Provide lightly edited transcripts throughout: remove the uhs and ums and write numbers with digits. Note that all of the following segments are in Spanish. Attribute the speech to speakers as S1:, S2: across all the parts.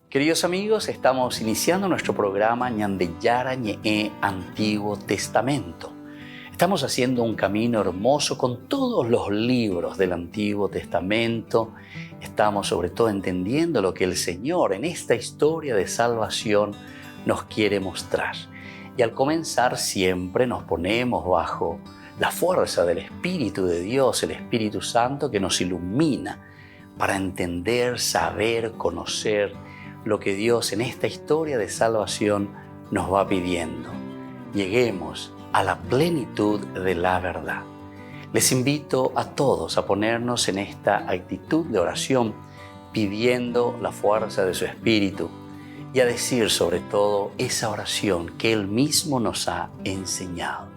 S1: Queridos amigos, estamos iniciando nuestro programa Ñandeyara Ñe'e Antiguo Testamento. Estamos haciendo un camino hermoso con todos los libros del Antiguo Testamento. Estamos sobre todo entendiendo lo que el Señor en esta historia de salvación nos quiere mostrar. Y al comenzar siempre nos ponemos bajo la fuerza del Espíritu de Dios, el Espíritu Santo que nos ilumina para entender, saber, conocer lo que Dios en esta historia de salvación nos va pidiendo. Lleguemos a la plenitud de la verdad. Les invito a todos a ponernos en esta actitud de oración, pidiendo la fuerza de su Espíritu y a decir sobre todo esa oración que Él mismo nos ha enseñado.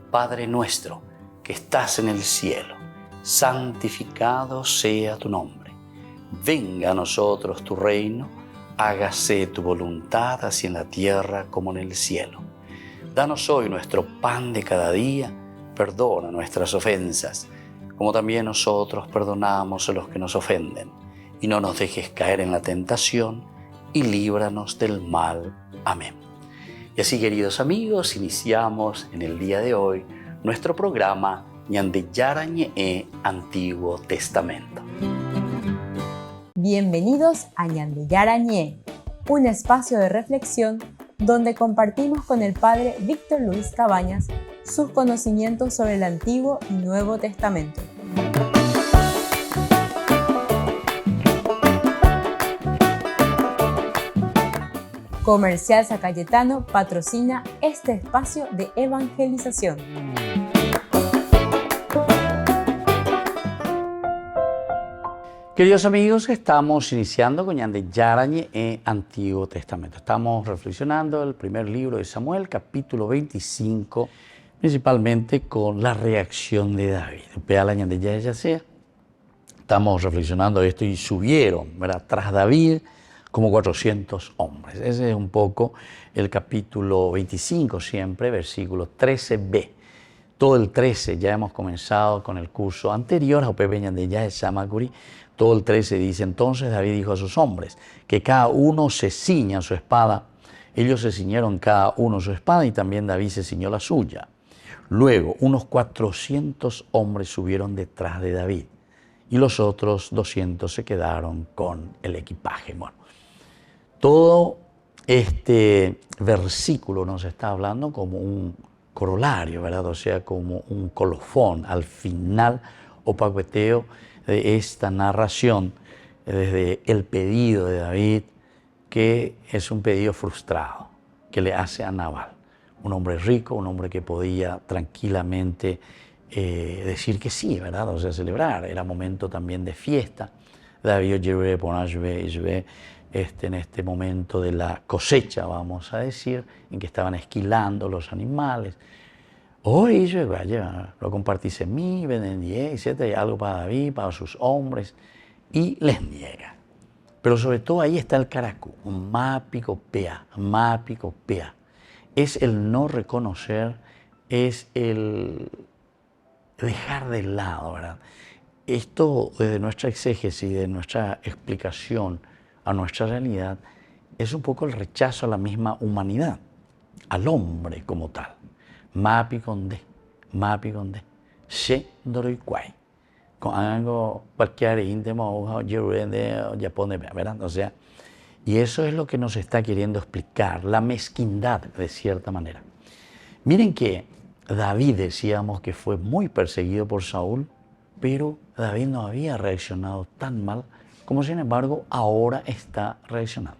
S1: Padre nuestro que estás en el cielo, santificado sea tu nombre. Venga a nosotros tu reino, hágase tu voluntad así en la tierra como en el cielo. Danos hoy nuestro pan de cada día, perdona nuestras ofensas, como también nosotros perdonamos a los que nos ofenden. Y no nos dejes caer en la tentación, y líbranos del mal. Amén. Y así, queridos amigos, iniciamos en el día de hoy nuestro programa Ñandeyara Ñe'e Antiguo Testamento.
S2: Bienvenidos a Ñandeyara Ñe'e, un espacio de reflexión donde compartimos con el Padre Víctor Luis Cabañas sus conocimientos sobre el Antiguo y Nuevo Testamento. Comercial San Cayetano patrocina este espacio de evangelización.
S1: Queridos amigos, estamos iniciando con Ñandeyara Ñe'e Antiguo Testamento. Estamos reflexionando el primer libro de Samuel, capítulo 25, principalmente con la reacción de David. Peala Ñandeyara ya sea. Estamos reflexionando esto y subieron, ¿verdad?, tras David como 400 hombres. Ese es un poco el capítulo 25 siempre, versículo 13b. Todo el 13 ya hemos comenzado con el curso anterior, a Pepe Ñandeyara Samacuri. Todo el 13 dice, entonces David dijo a sus hombres, que cada uno se ciña su espada. Ellos se ciñeron cada uno su espada y también David se ciñó la suya. Luego unos 400 hombres subieron detrás de David y los otros 200 se quedaron con el equipaje. Bueno, todo este versículo nos está hablando como un corolario, ¿verdad? O sea, como un colofón al final o paqueteo de esta narración desde el pedido de David, que es un pedido frustrado que le hace a Nabal, un hombre rico, un hombre que podía tranquilamente decir que sí, ¿verdad? O sea, celebrar, era momento también de fiesta. David en este momento de la cosecha, vamos a decir, en que estaban esquilando los animales. Hoy lo compartís en mí, etc. Hay algo para David, para sus hombres, y les niega. Pero sobre todo ahí está el caracú, mápico pea. Es el no reconocer, es el dejar de lado, ¿verdad? Esto desde nuestra exégesis, de nuestra explicación a nuestra realidad, es un poco el rechazo a la misma humanidad, al hombre como tal. Mapi conde, she doroikwai. Con algo cualquier íntimo, ¿verdad? O sea, y eso es lo que nos está queriendo explicar, la mezquindad de cierta manera. Miren que David decíamos que fue muy perseguido por Saúl, pero David no había reaccionado tan mal como sin embargo ahora está reaccionando.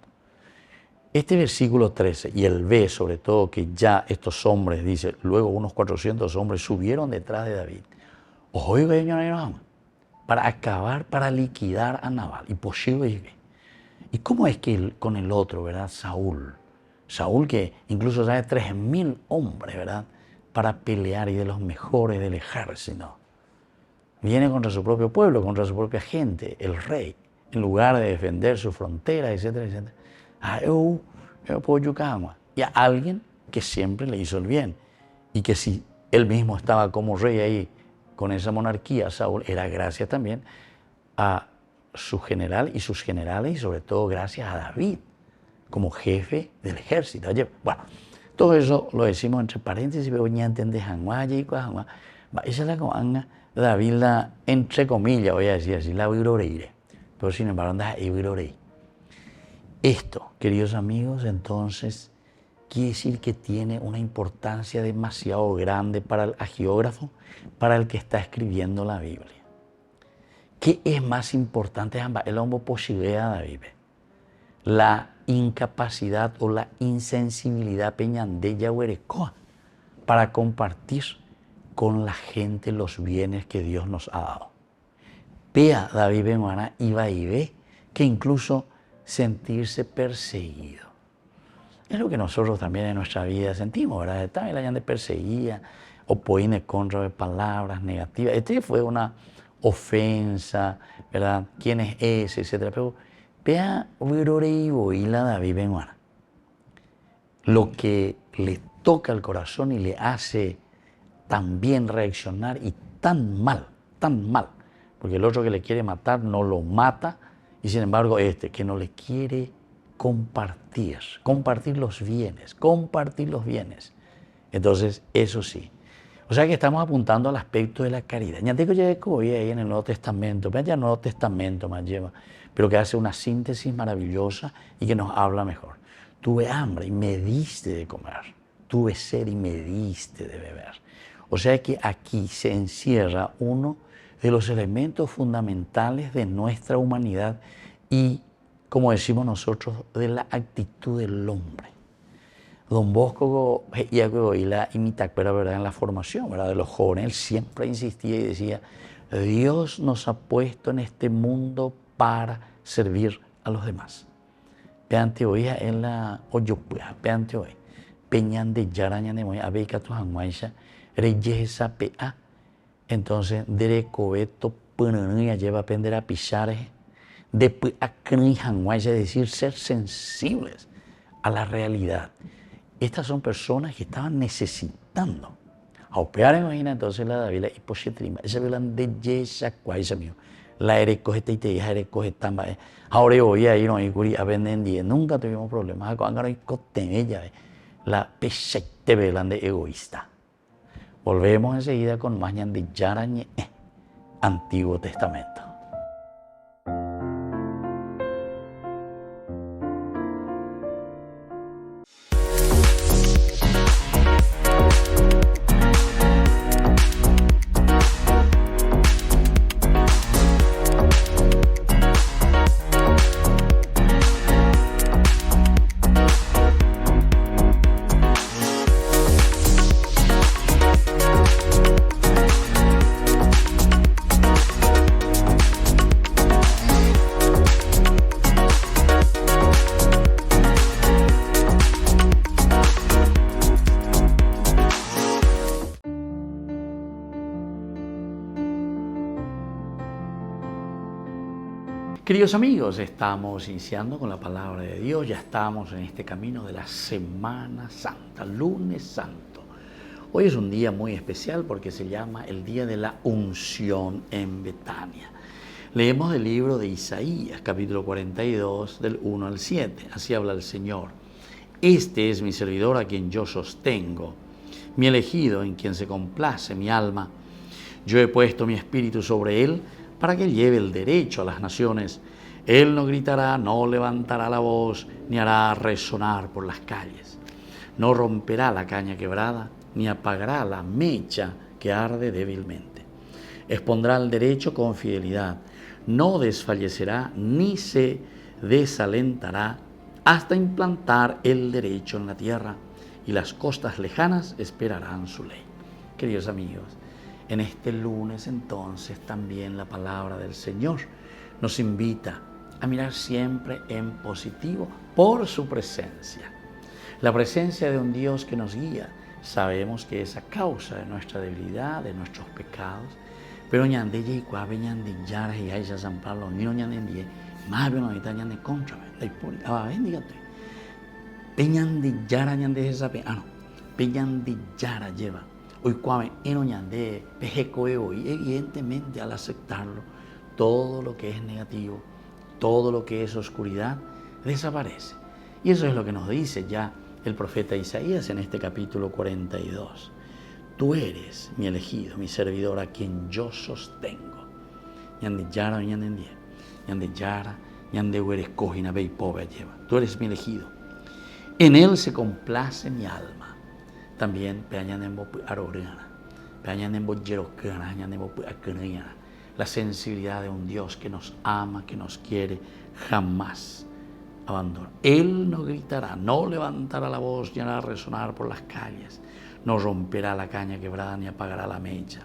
S1: Este versículo 13 y el B sobre todo, que ya estos hombres, dice, luego unos 400 hombres subieron detrás de David. Para acabar, para liquidar a Nabal. ¿Y cómo es que con el otro, verdad? Saúl que incluso trae 3.000 hombres, ¿verdad?, para pelear y de los mejores del ejército. Viene contra su propio pueblo, contra su propia gente, el rey, en lugar de defender su frontera, etcétera, etcétera. Y a alguien que siempre le hizo el bien. Y que si él mismo estaba como rey ahí, con esa monarquía, Saúl, era gracias también a su general y sus generales, y sobre todo gracias a David, como jefe del ejército. Bueno, todo eso lo decimos entre paréntesis, pero ya entendés, esa es la que David, la, entre comillas, voy a decir así, la viroreire, pero sin embargo, anda a viroreire. Esto, queridos amigos, entonces, quiere decir que tiene una importancia demasiado grande para el hagiógrafo, para el que está escribiendo la Biblia. ¿Qué es más importante? El hombre posible a David. La incapacidad o la insensibilidad peñandella huerecoa para compartir con la gente los bienes que Dios nos ha dado. Vea David Benguana iba y ve que incluso sentirse perseguido. Es lo que nosotros también en nuestra vida sentimos, ¿verdad? También la gente perseguía o poine contra de palabras negativas. Este fue una ofensa, ¿verdad? ¿Quién es ese? Etcétera. Pero vea y la David Benguana. Lo que le toca el corazón y le hace también reaccionar y tan mal, porque el otro que le quiere matar no lo mata y sin embargo que no le quiere compartir los bienes. Entonces, eso sí. O sea que estamos apuntando al aspecto de la caridad. Ya tengo ahí en el Nuevo Testamento, ya el Nuevo Testamento más lleva, pero que hace una síntesis maravillosa y que nos habla mejor. Tuve hambre y me diste de comer. Tuve sed y me diste de beber. O sea que aquí se encierra uno de los elementos fundamentales de nuestra humanidad y, como decimos nosotros, de la actitud del hombre. Don Bosco y la imita, ¿verdad? En la formación, ¿verdad? De los jóvenes, él siempre insistía y decía, Dios nos ha puesto en este mundo para servir a los demás. Peante hoy en la Oyopuja, peante hoy. Peñan de Yaraña de Moya, Abeca tu Hanguaisha, Reyesa Pea. Entonces, Derecobeto, Punanía lleva a aprender a pisar, de Acni Hanguaisha, es decir, ser sensibles a la realidad. Estas son personas que estaban necesitando. A operar en Ojina, entonces la Davila y Pochetrima. Esa velan de Yesa Cuaisa mío. La Erecoge te deja Erecoge tamba. Ahora hoy ahí no hay curi a vender. Nunca tuvimos problemas. Cuando hay cotemella. La pesete velan de egoísta. Volvemos enseguida con más de Yarañe, Antiguo Testamento. Queridos amigos, estamos iniciando con la palabra de Dios, ya estamos en este camino de la Semana Santa, lunes santo. Hoy es un día muy especial porque se llama el día de la unción en Betania. Leemos del libro de Isaías, capítulo 42, del 1 al 7. Así habla el Señor. Este es mi servidor a quien yo sostengo, mi elegido en quien se complace mi alma. Yo he puesto mi espíritu sobre él para que lleve el derecho a las naciones. Él no gritará, no levantará la voz, ni hará resonar por las calles. No romperá la caña quebrada, ni apagará la mecha que arde débilmente. Expondrá el derecho con fidelidad, no desfallecerá ni se desalentará hasta implantar el derecho en la tierra, y las costas lejanas esperarán su ley. Queridos amigos, en este lunes entonces también la palabra del Señor nos invita a mirar siempre en positivo por su presencia. La presencia de un Dios que nos guía. Sabemos que es a causa de nuestra debilidad, de nuestros pecados, pero ñandelle y cuave ñandillara y aisha San Pablo ni no ñandendie más bien ahorita ñande contra la hipuri bendígate peñandillara ñande esa no peñandillara lleva hoy cuave eno ñande pejecoeo y evidentemente al aceptarlo todo lo que es negativo, todo lo que es oscuridad desaparece Y eso es lo que nos dice ya el profeta Isaías en este capítulo 42. Tú eres mi elegido, mi servidor, a quien yo sostengo. Tú eres mi elegido. En él se complace mi alma. También la sensibilidad de un Dios que nos ama, que nos quiere, jamás abandona. Él no gritará, no levantará la voz ni hará resonar por las calles, no romperá la caña quebrada ni apagará la mecha,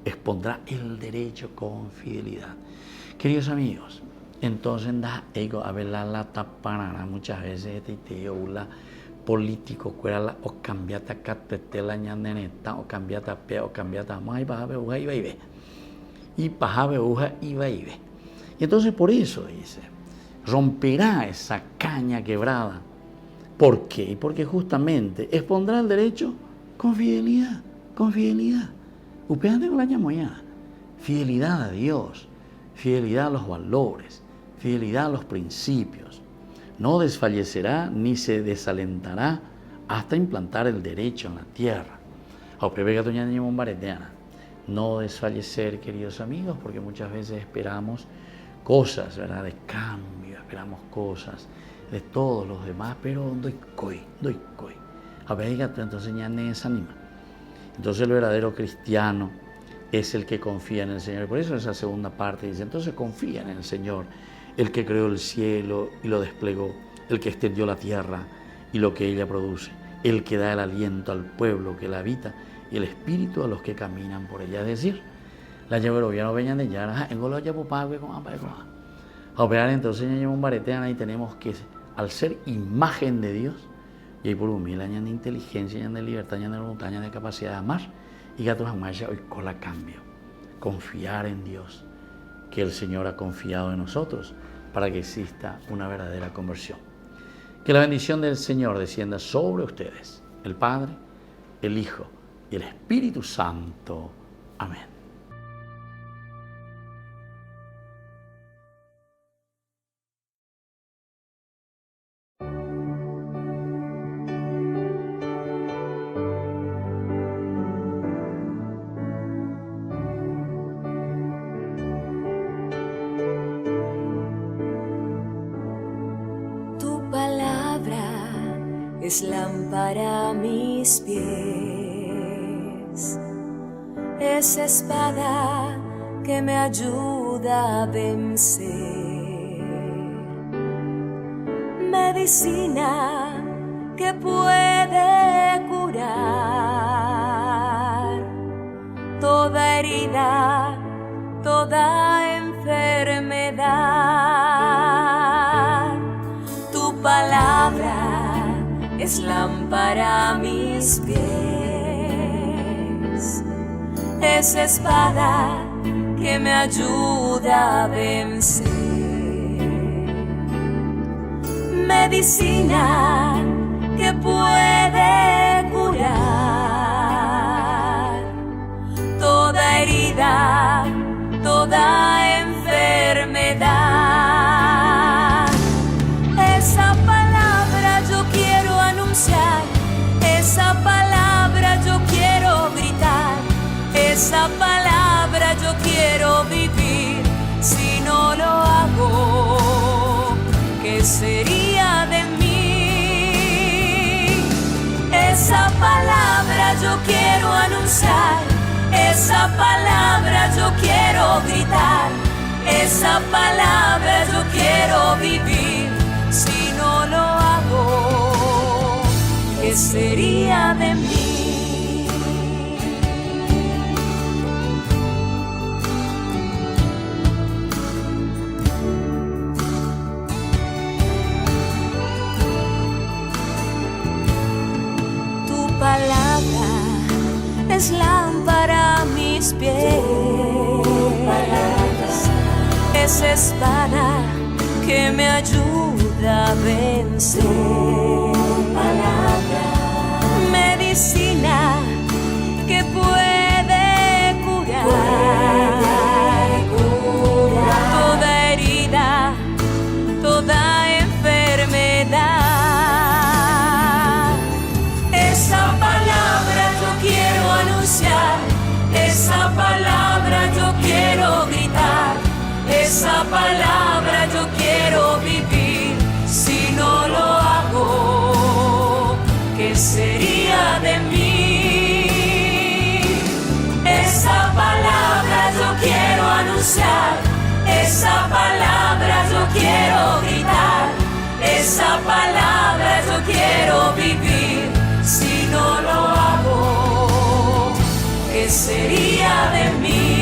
S1: expondrá el derecho con fidelidad. Queridos amigos, entonces a ver la taparana muchas veces te la político cuera o cambiata catetela ñandeneta o cambiata pe o cambiata mai pajabe uja y vaive y pajabe uja y vaive. Y entonces por eso dice, romperá esa caña quebrada. ¿Por qué? Porque justamente expondrá el derecho con fidelidad, con fidelidad. Ustedes con la ñamoya, fidelidad a Dios, fidelidad a los valores, fidelidad a los principios. No desfallecerá ni se desalentará hasta implantar el derecho en la tierra. No desfallecer, queridos amigos, porque muchas veces esperamos cosas, ¿verdad?, de cambio, esperamos cosas de todos los demás, pero doy coi. Entonces ya no desanima. Entonces el verdadero cristiano es el que confía en el Señor. Por eso esa segunda parte dice, entonces confía en el Señor, el que creó el cielo y lo desplegó, el que extendió la tierra y lo que ella produce, el que da el aliento al pueblo que la habita y el espíritu a los que caminan por ella. Es decir, la llaverovia no veñan de yara, en golo ya popagüe con apa. A operar entonces ya un bareteana y tenemos que, al ser imagen de Dios, y ahí por humilde añade inteligencia, añade libertad, añade voluntad, añade capacidad de amar, y gatos amarse hoy con la cambio. Confiar en Dios, que el Señor ha confiado en nosotros para que exista una verdadera conversión. Que la bendición del Señor descienda sobre ustedes, el Padre, el Hijo y el Espíritu Santo. Amén.
S3: Es lámpara a mis pies, es espada que me ayuda a vencer, medicina que puede curar toda herida, toda enfermedad. Tu palabra es lámpara a mis pies, es espada que me ayuda a vencer, medicina que puede curar toda herida, toda enfermedad. Esa palabra yo quiero anunciar, esa palabra yo quiero gritar, esa palabra yo quiero vivir. Si no lo hago, ¿qué sería de mí? Esa palabra yo quiero anunciar, esa palabra yo quiero gritar, esa palabra yo quiero vivir. Si no lo hago, ¿qué sería de mí? Tu palabra es lámpara a mis pies, es espada que me ayuda a vencer, medicina que puede curar toda herida, toda enfermedad. anunciar, esa palabra yo quiero gritar, esa palabra yo quiero vivir. Si no lo hago, ¿qué sería de mí?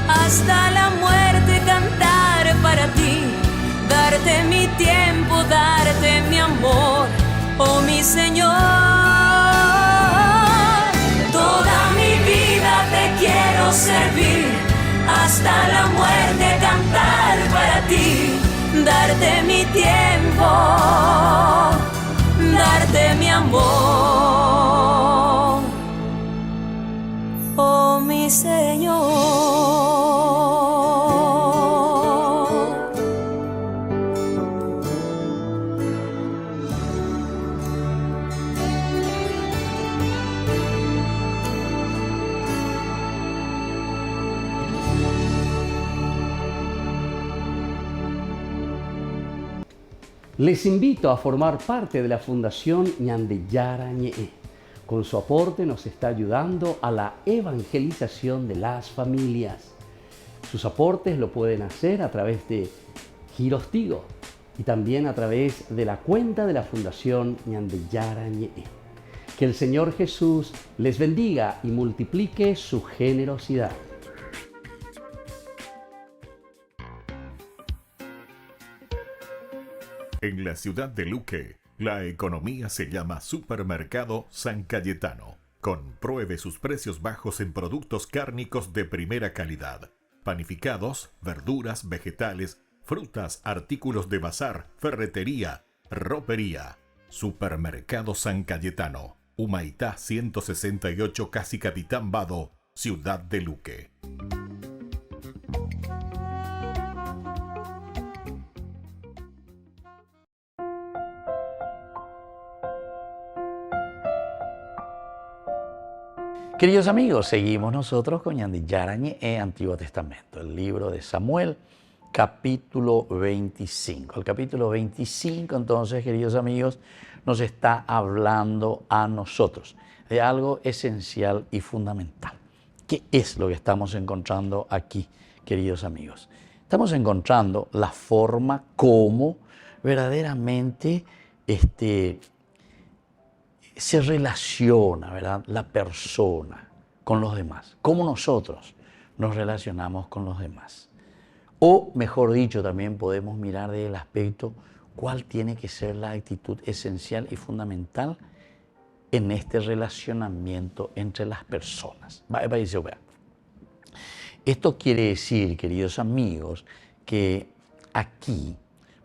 S3: Hasta la muerte cantar para ti, darte mi tiempo, darte mi amor, oh mi Señor. Toda mi vida te quiero servir, hasta la muerte cantar para ti, darte mi tiempo, darte mi amor, oh mi Señor.
S4: Les invito a formar parte de la Fundación Ñandeyara Ñe'e. Con su aporte nos está ayudando a la evangelización de las familias. Sus aportes lo pueden hacer a través de Giros Tigo y también a través de la cuenta de la Fundación Ñandeyara Ñe'e. Que el Señor Jesús les bendiga y multiplique su generosidad.
S5: En la ciudad de Luque, la economía se llama Supermercado San Cayetano. Compruebe sus precios bajos en productos cárnicos de primera calidad. Panificados, verduras, vegetales, frutas, artículos de bazar, ferretería, ropería. Supermercado San Cayetano. Humaitá 168, Casi Capitán Vado, ciudad de Luque.
S1: Queridos amigos, seguimos nosotros con Ñandeyara Ñe'e, Antiguo Testamento, el libro de Samuel, capítulo 25. El capítulo 25, entonces, queridos amigos, nos está hablando a nosotros de algo esencial y fundamental. ¿Qué es lo que estamos encontrando aquí, queridos amigos? Estamos encontrando la forma como verdaderamente se relaciona, ¿verdad?, la persona con los demás, cómo nosotros nos relacionamos con los demás. O, mejor dicho, también podemos mirar del aspecto cuál tiene que ser la actitud esencial y fundamental en este relacionamiento entre las personas. Esto quiere decir, queridos amigos, que aquí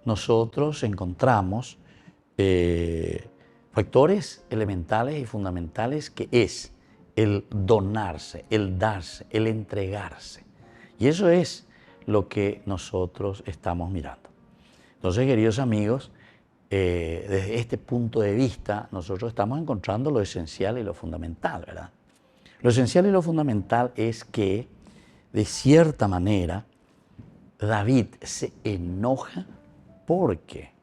S1: nosotros encontramos factores elementales y fundamentales que es el donarse, el darse, el entregarse. Y eso es lo que nosotros estamos mirando. Entonces, queridos amigos, desde este punto de vista, nosotros estamos encontrando lo esencial y lo fundamental, ¿verdad? Lo esencial y lo fundamental es que, de cierta manera, David se enoja porque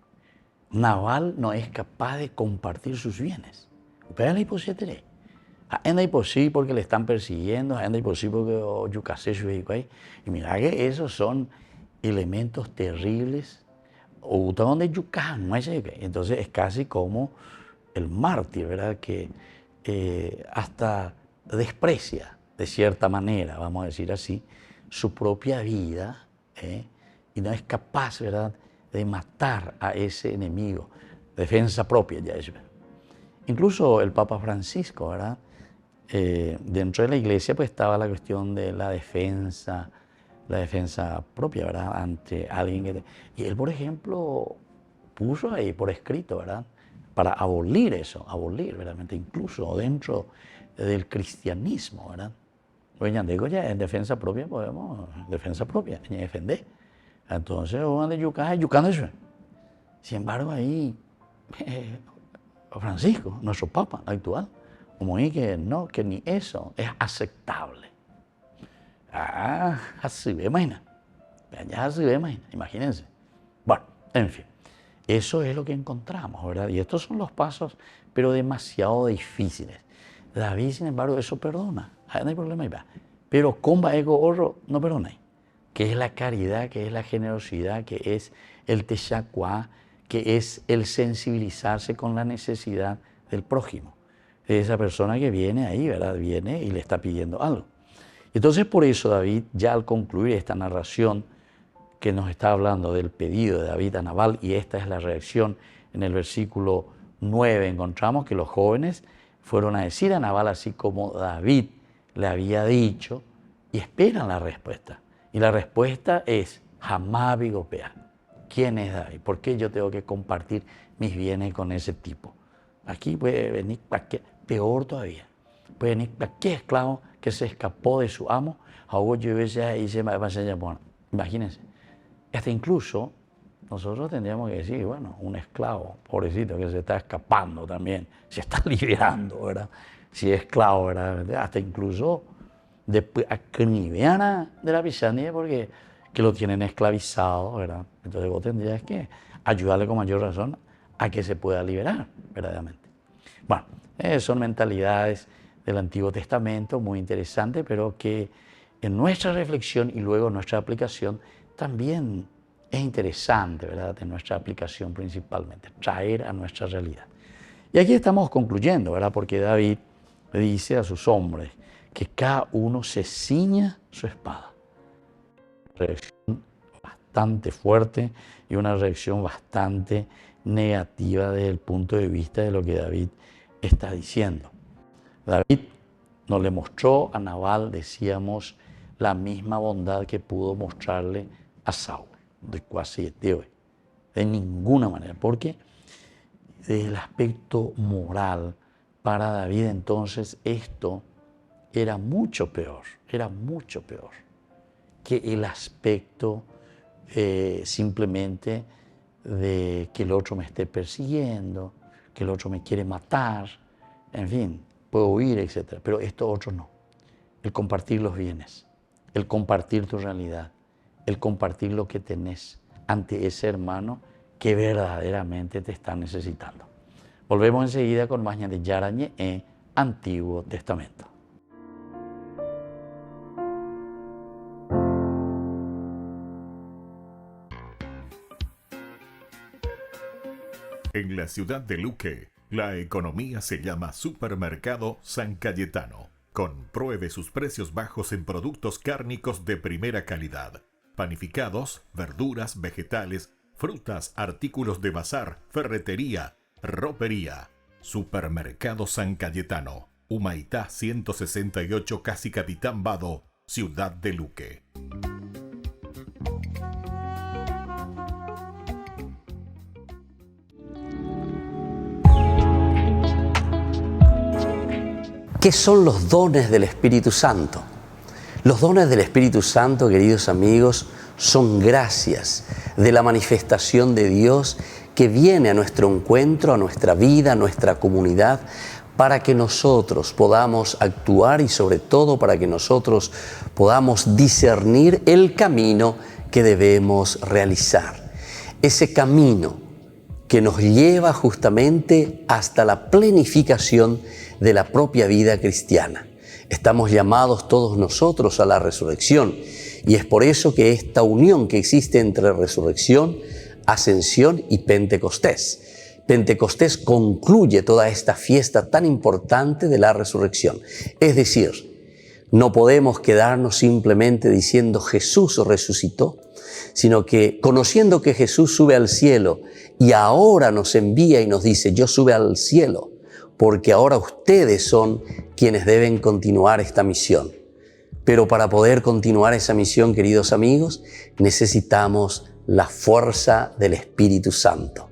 S1: Nabal no es capaz de compartir sus bienes. Pero es posible. Es posible porque le están persiguiendo, es posible porque yucasé su hijo ahí. Y mira que esos son elementos terribles. O donde yucan, no es entonces es casi como el mártir, ¿verdad? Que hasta desprecia de cierta manera, vamos a decir así, su propia vida, y no es capaz, ¿verdad?, de matar a ese enemigo. Defensa propia ya es. Incluso el Papa Francisco, ¿verdad?, dentro de la iglesia pues estaba la cuestión de la defensa propia, ¿verdad?, ante alguien que... Y él, por ejemplo, puso ahí por escrito, ¿verdad?, para abolir eso, verdaderamente, incluso dentro del cristianismo, ¿verdad? Pues ya digo, ya en defensa propia podemos, defensa propia, en defender. Entonces, yucando eso. Sin embargo, ahí Francisco, nuestro Papa actual, como que no, que ni eso es aceptable. Así ve, imagina. Ya así ve, imagínense. Bueno, en fin, eso es lo que encontramos, ¿verdad? Y estos son los pasos, pero demasiado difíciles. David, sin embargo, eso perdona. No hay problema ahí va. Pero con ego oro no perdona. Que es la caridad, que es la generosidad, que es el teshakuá, que es el sensibilizarse con la necesidad del prójimo. De esa persona que viene ahí, ¿verdad? Viene y le está pidiendo algo. Entonces, por eso David, ya al concluir esta narración que nos está hablando del pedido de David a Nabal, y esta es la reacción en el versículo 9, encontramos que los jóvenes fueron a decir a Nabal así como David le había dicho, y esperan la respuesta. Y la respuesta es, jamás bigopea. ¿Quién es David? ¿Por qué yo tengo que compartir mis bienes con ese tipo? Aquí puede venir cualquier, peor todavía, puede venir cualquier esclavo que se escapó de su amo, imagínense. Hasta incluso nosotros tendríamos que decir, bueno, un esclavo, pobrecito, que se está escapando también, se está liberando, ¿verdad? Si es esclavo, ¿verdad? Hasta incluso después acribiana de la pisanía porque que lo tienen esclavizado, ¿verdad? Entonces vos tendrías que ayudarle con mayor razón a que se pueda liberar, verdaderamente. Bueno, son mentalidades del Antiguo Testamento muy interesantes, pero que en nuestra reflexión y luego en nuestra aplicación también es interesante, ¿verdad? En nuestra aplicación principalmente, traer a nuestra realidad. Y aquí estamos concluyendo, ¿verdad? Porque David le dice a sus hombres que cada uno se ciña su espada. Reacción bastante fuerte y una reacción bastante negativa desde el punto de vista de lo que David está diciendo. David no le mostró a Nabal, decíamos, la misma bondad que pudo mostrarle a Saúl, de ninguna manera, porque desde el aspecto moral, para David entonces esto era mucho peor que el aspecto simplemente de que el otro me esté persiguiendo, que el otro me quiere matar, en fin, puedo huir, etc. Pero esto otro no. El compartir los bienes, el compartir tu realidad, el compartir lo que tenés ante ese hermano que verdaderamente te está necesitando. Volvemos enseguida con más de Yarañe en Antiguo Testamento.
S5: En la ciudad de Luque, la economía se llama Supermercado San Cayetano. Compruebe sus precios bajos en productos cárnicos de primera calidad. Panificados, verduras, vegetales, frutas, artículos de bazar, ferretería, ropería. Supermercado San Cayetano. Humaitá 168, Casi Capitán Vado, ciudad de Luque.
S4: ¿Qué son los dones del Espíritu Santo? Los dones del Espíritu Santo, queridos amigos, son gracias de la manifestación de Dios que viene a nuestro encuentro, a nuestra vida, a nuestra comunidad, para que nosotros podamos actuar y sobre todo para que nosotros podamos discernir el camino que debemos realizar. Ese camino que nos lleva justamente hasta la plenificación de la propia vida cristiana. Estamos llamados todos nosotros a la resurrección y es por eso que esta unión que existe entre resurrección, ascensión y Pentecostés. Pentecostés concluye toda esta fiesta tan importante de la resurrección. Es decir, no podemos quedarnos simplemente diciendo Jesús resucitó, sino que conociendo que Jesús sube al cielo y ahora nos envía y nos dice, yo sube al cielo, porque ahora ustedes son quienes deben continuar esta misión. Pero para poder continuar esa misión, queridos amigos, necesitamos la fuerza del Espíritu Santo.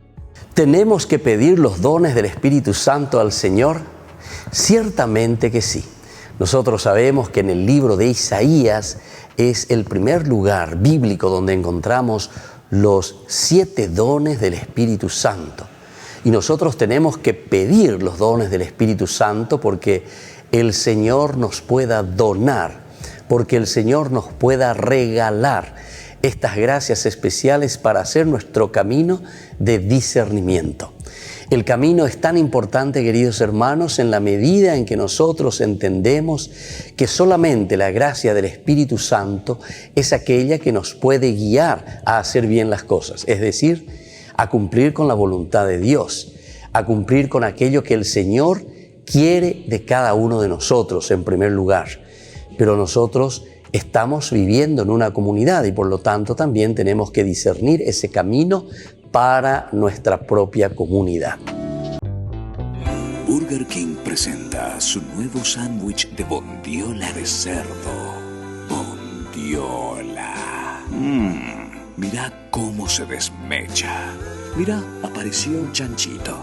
S4: ¿Tenemos que pedir los dones del Espíritu Santo al Señor? Ciertamente que sí. Nosotros sabemos que en el libro de Isaías es el primer lugar bíblico donde encontramos los 7 dones del Espíritu Santo. Y nosotros tenemos que pedir los dones del Espíritu Santo porque el Señor nos pueda donar, porque el Señor nos pueda regalar estas gracias especiales para hacer nuestro camino de discernimiento. El camino es tan importante, queridos hermanos, en la medida en que nosotros entendemos que solamente la gracia del Espíritu Santo es aquella que nos puede guiar a hacer bien las cosas, es decir, a cumplir con la voluntad de Dios, a cumplir con aquello que el Señor quiere de cada uno de nosotros en primer lugar. Pero nosotros estamos viviendo en una comunidad y por lo tanto también tenemos que discernir ese camino para nuestra propia comunidad.
S6: Burger King presenta su nuevo sándwich de bondiola de cerdo. Bondiola. Mira cómo se desmecha. Mira, apareció un chanchito.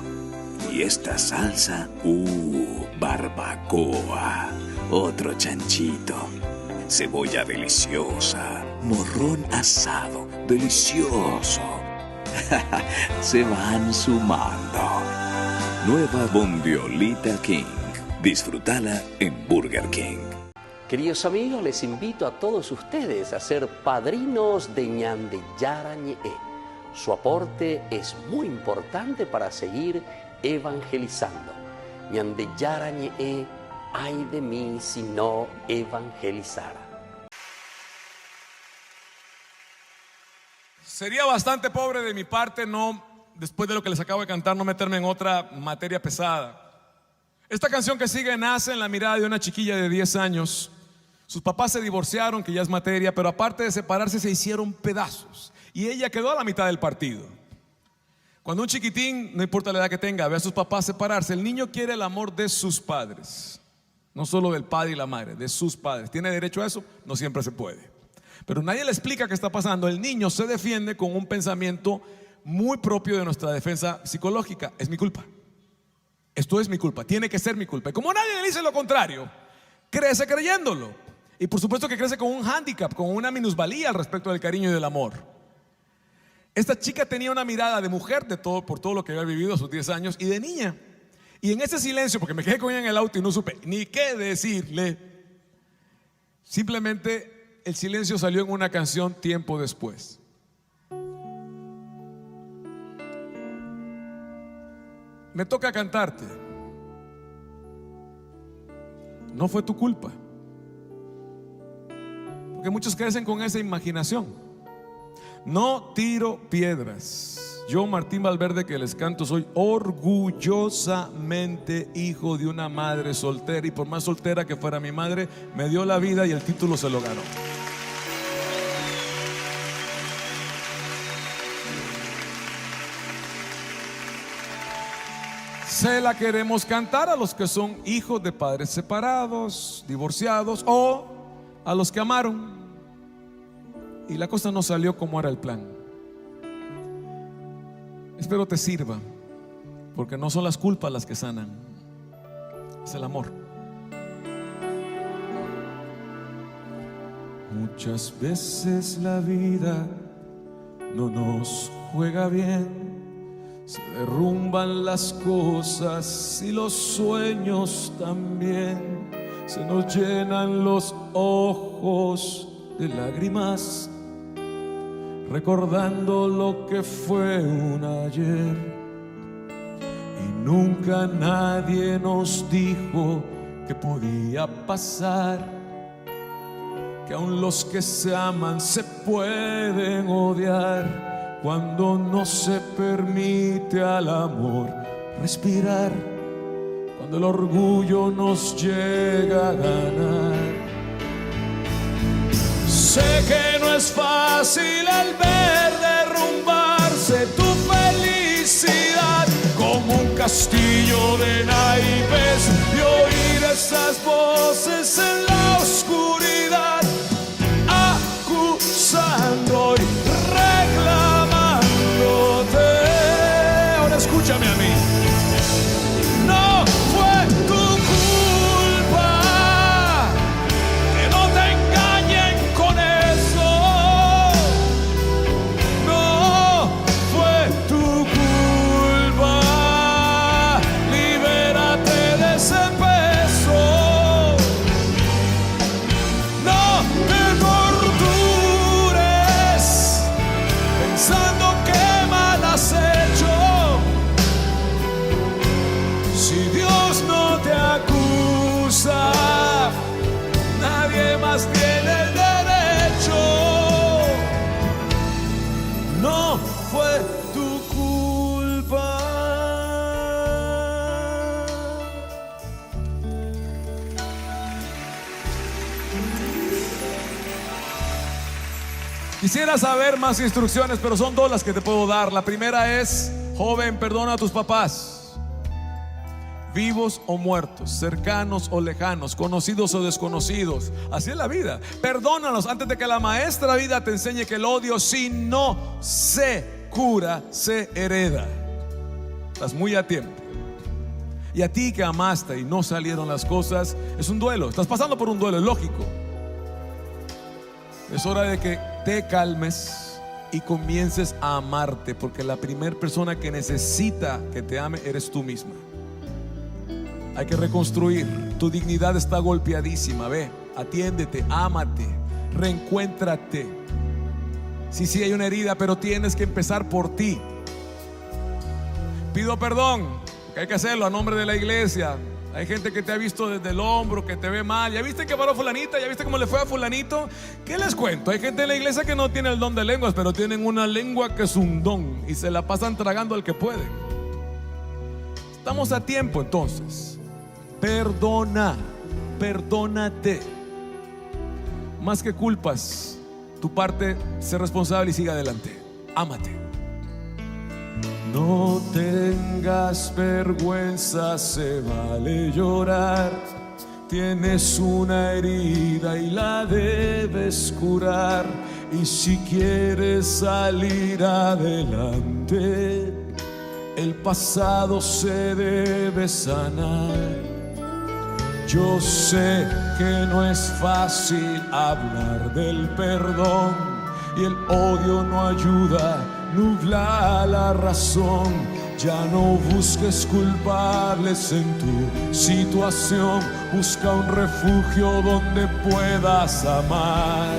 S6: Y esta salsa, barbacoa. Otro chanchito. Cebolla deliciosa. Morrón asado, delicioso. Se van sumando. Nueva Bondiolita King. Disfrútala en Burger King.
S4: Queridos amigos, les invito a todos ustedes a ser padrinos de Ñandeyara Ñe'e. Su aporte es muy importante para seguir evangelizando. Ñandeyara Ñe'e, ay de mí si no evangelizara.
S7: Sería bastante pobre de mi parte después de lo que les acabo de cantar, no meterme en otra materia pesada. Esta canción que sigue nace en la mirada de una chiquilla de 10 años. Sus papás se divorciaron, que ya es materia, pero aparte de separarse se hicieron pedazos. Y ella quedó a la mitad del partido. Cuando un chiquitín, no importa la edad que tenga, ve a sus papás separarse, el niño quiere el amor de sus padres. No solo del padre y la madre, de sus padres. ¿Tiene derecho a eso? No siempre se puede. Pero nadie le explica qué está pasando. El niño se defiende con un pensamiento muy propio de nuestra defensa psicológica. Es mi culpa. Esto es mi culpa. Tiene que ser mi culpa. Y como nadie le dice lo contrario, crece creyéndolo. Y por supuesto que crece con un hándicap, con una minusvalía al respecto del cariño y del amor. Esta chica tenía una mirada de mujer por todo lo que había vivido a sus 10 años y de niña. Y en ese silencio, porque me quedé con ella en el auto y no supe ni qué decirle, simplemente el silencio salió en una canción tiempo después. Me toca cantarte. No fue tu culpa. Porque muchos crecen con esa imaginación. No tiro piedras. Yo, Martín Valverde, que les canto, soy orgullosamente hijo de una madre soltera. Y por más soltera que fuera mi madre, me dio la vida y el título se lo ganó. Se la queremos cantar a los que son hijos de padres separados, divorciados, o a los que amaron y la cosa no salió como era el plan. Espero te sirva, porque no son las culpas las que sanan, es el amor. Muchas veces la vida no nos juega bien. Se derrumban las cosas y los sueños también. Se nos llenan los ojos de lágrimas, recordando lo que fue un ayer. Y nunca nadie nos dijo que podía pasar, que aun los que se aman se pueden odiar. Cuando no se permite al amor respirar, cuando el orgullo nos llega a ganar. Sé que no es fácil al ver derrumbarse tu felicidad como un castillo de naipes y oír esas voces en la oscuridad acusando y reclamándote. Ahora escúchame a mí. No fue tu culpa, que no te engañen con eso. No fue tu culpa. Quisiera saber más instrucciones, pero son dos las que te puedo dar. La primera es, joven, perdona a tus papás, vivos o muertos, cercanos o lejanos, conocidos o desconocidos. Así es la vida. Perdónalos antes de que la maestra vida te enseñe que el odio, si no se cura, se hereda. Estás muy a tiempo. Y a ti que amaste y no salieron las cosas, es un duelo. Estás pasando por un duelo, es lógico. Es hora de que te calmes y comiences a amarte, porque la primera persona que necesita que te ame eres tú misma. Hay que reconstruir. Tu dignidad está golpeadísima. Ve, atiéndete, ámate, reencuéntrate. Sí, hay una herida, pero tienes que empezar por ti. Pido perdón, que hay que hacerlo a nombre de la iglesia. Hay gente que te ha visto desde el hombro, que te ve mal. ¿Ya viste que paró fulanita? ¿Ya viste cómo le fue a fulanito? ¿Qué les cuento? Hay gente en la iglesia que no tiene el don de lenguas, pero tienen una lengua que es un don y se la pasan tragando al que pueden. Estamos a tiempo entonces. Perdona, perdónate. Más que culpas, tu parte, sé responsable y sigue adelante. Ámate. No tengas vergüenza, se vale llorar. Tienes una herida y la debes curar. Y si quieres salir adelante, el pasado se debe sanar. Yo sé que no es fácil hablar del perdón, y el odio no ayuda, nubla la razón. Ya no busques culpables en tu situación, busca un refugio donde puedas amar.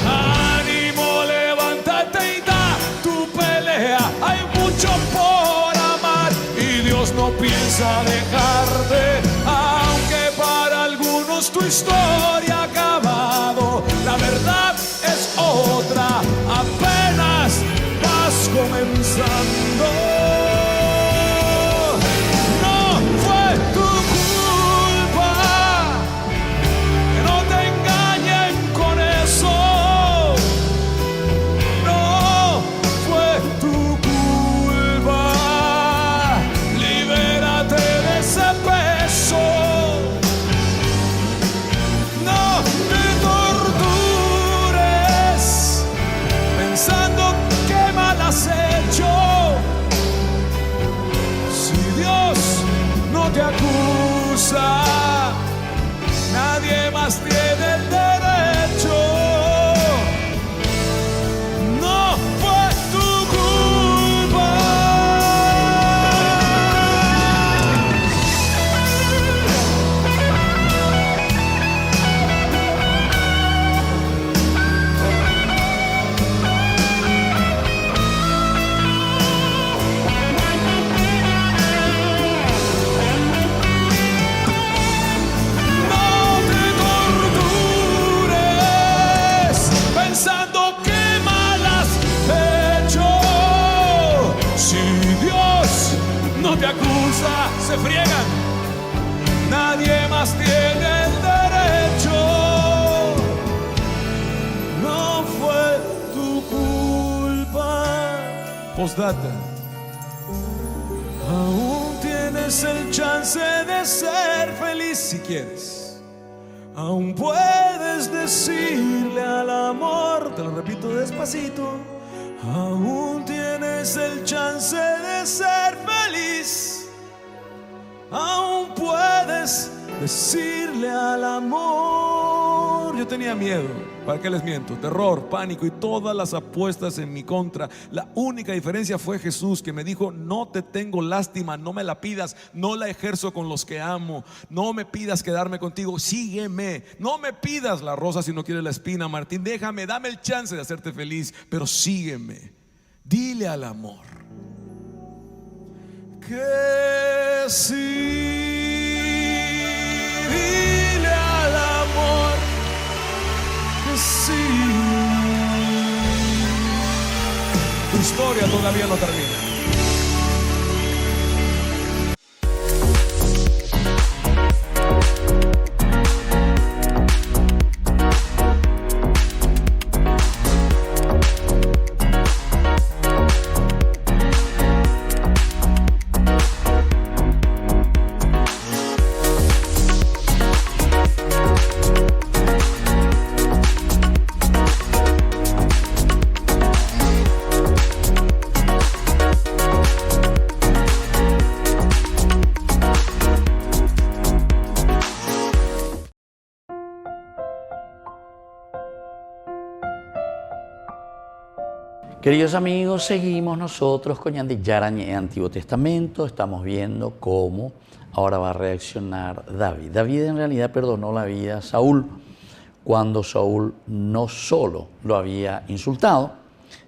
S7: Ánimo, levántate y da tu pelea, hay mucho por amar y Dios no piensa dejarte, aunque para algunos tu historia ha acabado. La verdad es otra, apenas vas comenzando. No fue tu culpa, que no te engañen con eso. No fue tu culpa, libérate de ese peso. No te tortures pensando qué mal has hecho. Si Dios no te acusa, nadie más tiene el derecho. No fue tu culpa. Pensando qué mal has hecho. Si Dios no te acusa, se friegan, nadie más tiene el derecho. No fue tu culpa. Postdata. Aún tienes el chance de ser feliz si quieres. Aún puedes decirle al amor, te lo repito despacito, aún tienes el chance de ser feliz. Aún puedes decirle al amor. Yo tenía miedo, ¿para qué les miento? Terror, pánico y todas las apuestas en mi contra. La única diferencia fue Jesús, que me dijo: no te tengo lástima, no me la pidas, no la ejerzo con los que amo. No me pidas quedarme contigo, sígueme. No me pidas la rosa si no quieres la espina, Martín. Déjame, dame el chance de hacerte feliz, pero sígueme. Dile al amor que sí. Dile al amor que sí. Tu historia todavía no termina.
S1: Queridos amigos, seguimos nosotros con Ñande Yarañe, Antiguo Testamento. Estamos viendo cómo ahora va a reaccionar David. David en realidad perdonó la vida a Saúl cuando Saúl no solo lo había insultado,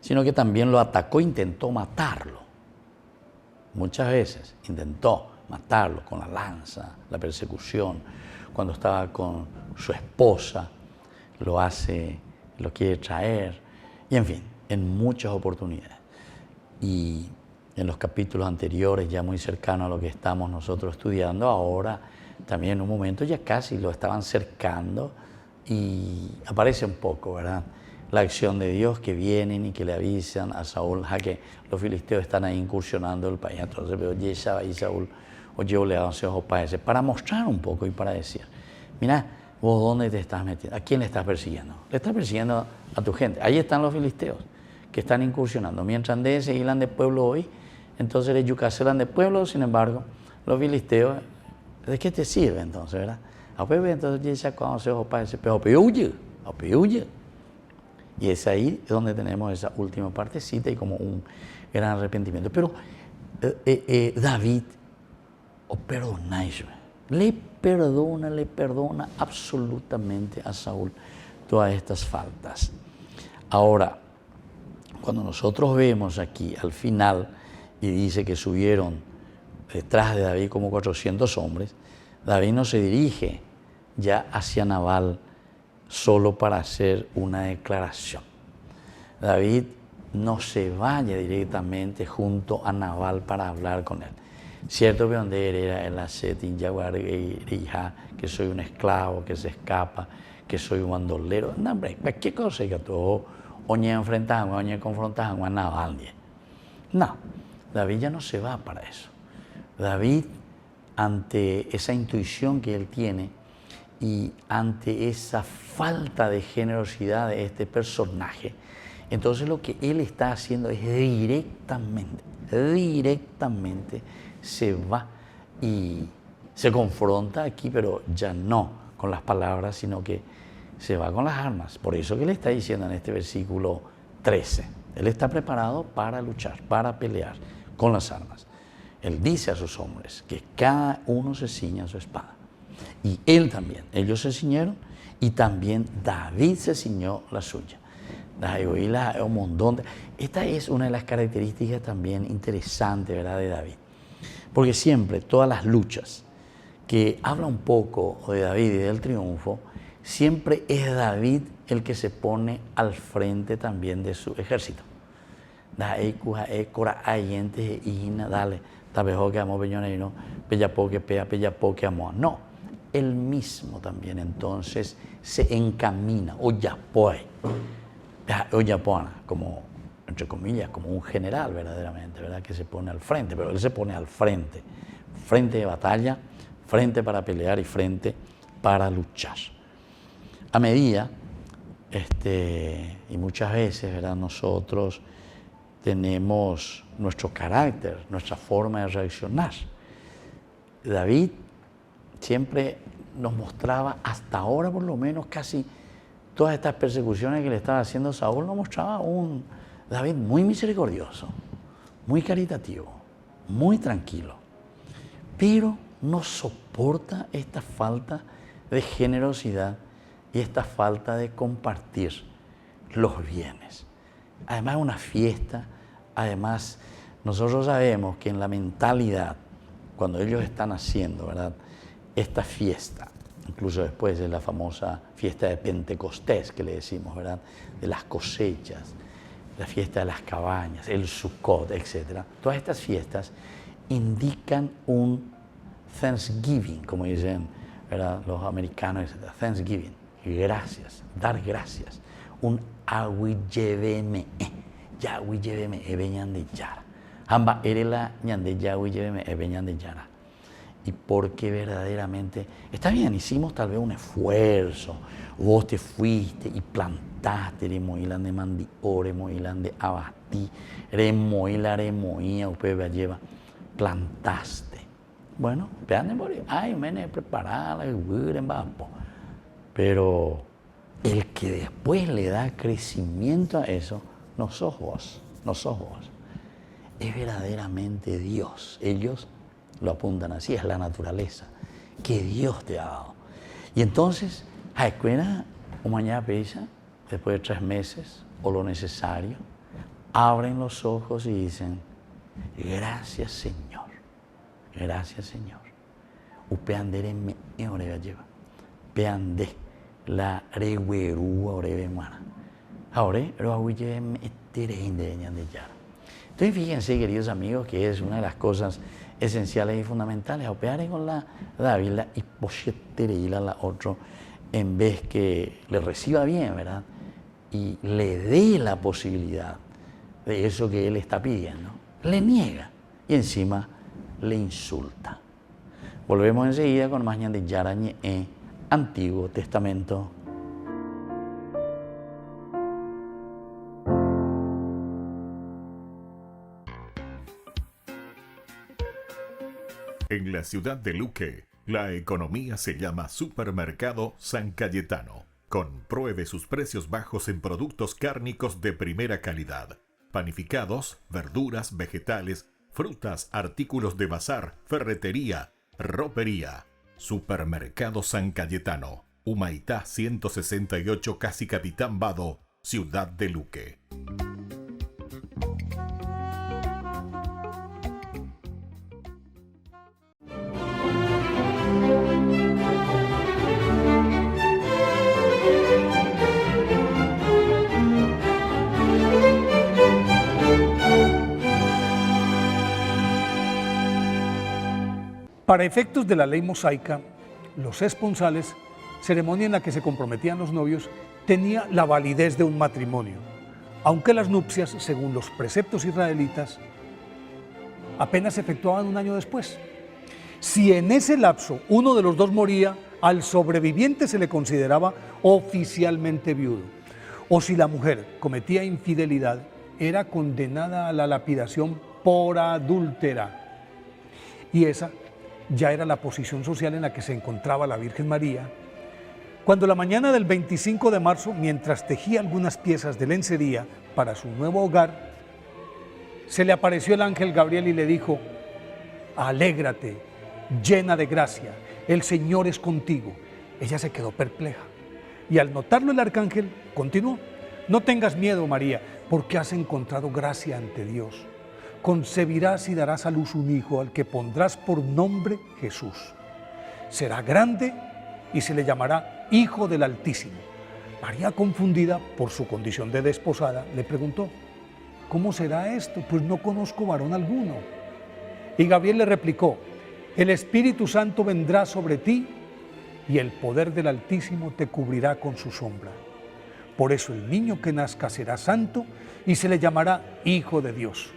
S1: sino que también lo atacó e intentó matarlo. Muchas veces intentó matarlo con la lanza, la persecución. Cuando estaba con su esposa, lo quiere traer, y en fin, en muchas oportunidades. Y en los capítulos anteriores, ya muy cercano a lo que estamos nosotros estudiando, ahora también en un momento ya casi lo estaban cercando y aparece un poco, ¿verdad?, la acción de Dios, que vienen y que le avisan a Saúl, ja, que los filisteos están ahí incursionando el país. Entonces, oye, Saúl, oye, le hace ojos para ese, para mostrar un poco y para decir, mira, vos dónde te estás metiendo, a quién le estás persiguiendo. Le estás persiguiendo a tu gente. Ahí están los filisteos que están incursionando. Mientras de ese hilan de pueblo hoy, entonces los yucaselan de pueblo, sin embargo, los filisteos, ¿de qué te sirve entonces, verdad? Entonces ya cuando se ojos para ese, pero huye. Y es ahí donde tenemos esa última partecita y como un gran arrepentimiento. Pero David, le perdona absolutamente a Saúl todas estas faltas. Ahora, cuando nosotros vemos aquí al final, y dice que subieron detrás de David como 400 hombres, David no se dirige ya hacia Nabal solo para hacer una declaración. David no se vaya directamente junto a Nabal para hablar con él. Cierto que donde era el asetín yaguar que soy un esclavo, que se escapa, que soy un bandolero. No, hombre, cualquier cosa que todo oñe enfrentar, oñe confrontar a Nabal. No, David ya no se va para eso. David, ante esa intuición que él tiene, y ante esa falta de generosidad de este personaje, entonces lo que él está haciendo es directamente se va y se confronta aquí, pero ya no con las palabras, sino que se va con las armas. Por eso que le está diciendo en este versículo 13, él está preparado para luchar, para pelear con las armas. Él dice a sus hombres que cada uno se ciña su espada. Y él también, ellos se ciñeron y también David se ciñó la suya. Esta es una de las características también interesantes, ¿verdad?, de David. Porque siempre, todas las luchas que habla un poco de David y del triunfo, siempre es David el que se pone al frente también de su ejército. Dale, no, él mismo también entonces se encamina, como, entre comillas, como un general verdaderamente, ¿verdad?, que se pone al frente, pero él se pone al frente de batalla, frente para pelear y frente para luchar. A medida, y muchas veces, ¿verdad?, nosotros tenemos nuestro carácter, nuestra forma de reaccionar. David siempre nos mostraba, hasta ahora por lo menos, casi todas estas persecuciones que le estaba haciendo Saúl, nos mostraba un David muy misericordioso, muy caritativo, muy tranquilo, pero no soporta esta falta de generosidad y esta falta de compartir los bienes. Además es una fiesta, además nosotros sabemos que en la mentalidad, cuando ellos están haciendo, ¿verdad?, esta fiesta, incluso después de la famosa fiesta de Pentecostés que le decimos, ¿verdad?, de las cosechas, la fiesta de las cabañas, el Sukkot, etc. Todas estas fiestas indican un Thanksgiving, como dicen, ¿verdad?, los americanos, etc. Thanksgiving, gracias, dar gracias. Un awilleveme, ebeñan de yara. Hamba erela ñande yawilleveme, ebeñan de yara. Y porque verdaderamente, está bien, hicimos tal vez un esfuerzo, vos te fuiste y plantaste, remoílan de mandió, remoílan de abatí, remoía, usted lleva, plantaste. Bueno, vean de morir, ay, mene, preparada, pero el que después le da crecimiento a eso, no sos vos, no sos vos. Es verdaderamente Dios. Ellos lo apuntan así, es la naturaleza que Dios te ha dado. Y entonces, a escuela, mañana pesa, después de 3 meses, o lo necesario, abren los ojos y dicen, gracias Señor, gracias Señor. Upeandere me orega lleva, peande la reguerúa orebe mara. Ahora, lo hago lleve me eterende de ya. Entonces, fíjense, queridos amigos, que es una de las cosas esenciales y fundamentales, operar con la dávila y poshetereila la otro, en vez que le reciba bien, ¿verdad? Y le dé la posibilidad de eso que él está pidiendo. Le niega y encima le insulta. Volvemos enseguida con más de Yarañe, Antiguo Testamento.
S5: En la ciudad de Luque, la economía se llama Supermercado San Cayetano. Compruebe sus precios bajos en productos cárnicos de primera calidad. Panificados, verduras, vegetales, frutas, artículos de bazar, ferretería, ropería. Supermercado San Cayetano. Humaitá 168, Casi Capitán Vado, ciudad de Luque.
S8: Para efectos de la ley mosaica, los esponsales, ceremonia en la que se comprometían los novios, tenía la validez de un matrimonio, aunque las nupcias, según los preceptos israelitas, apenas se efectuaban 1 año después. Si en ese lapso uno de los dos moría, al sobreviviente se le consideraba oficialmente viudo, o si la mujer cometía infidelidad, era condenada a la lapidación por adúltera. Y esa ya era la posición social en la que se encontraba la Virgen María, cuando la mañana del 25 de marzo, mientras tejía algunas piezas de lencería para su nuevo hogar, se le apareció el ángel Gabriel y le dijo, alégrate, llena de gracia, el Señor es contigo. Ella se quedó perpleja y al notarlo el arcángel continuó, no tengas miedo, María, porque has encontrado gracia ante Dios. Concebirás y darás a luz un hijo al que pondrás por nombre Jesús. Será grande y se le llamará Hijo del Altísimo. María, confundida por su condición de desposada, le preguntó, ¿cómo será esto? Pues no conozco varón alguno. Y Gabriel le replicó, el Espíritu Santo vendrá sobre ti y el poder del Altísimo te cubrirá con su sombra. Por eso el niño que nazca será santo y se le llamará Hijo de Dios.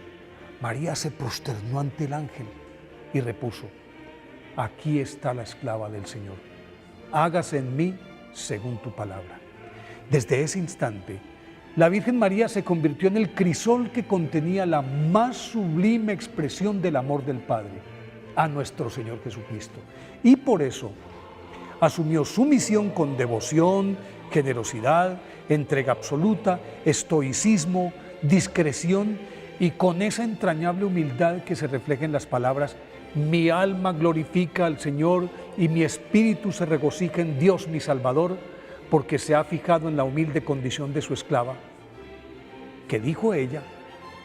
S8: María se prosternó ante el ángel y repuso, aquí está la esclava del Señor, hágase en mí según tu palabra. Desde ese instante, la Virgen María se convirtió en el crisol que contenía la más sublime expresión del amor del Padre a nuestro Señor Jesucristo. Y por eso asumió su misión con devoción, generosidad, entrega absoluta, estoicismo, discreción y con esa entrañable humildad que se refleja en las palabras mi alma glorifica al Señor y mi espíritu se regocija en Dios mi Salvador, porque se ha fijado en la humilde condición de su esclava, que dijo ella,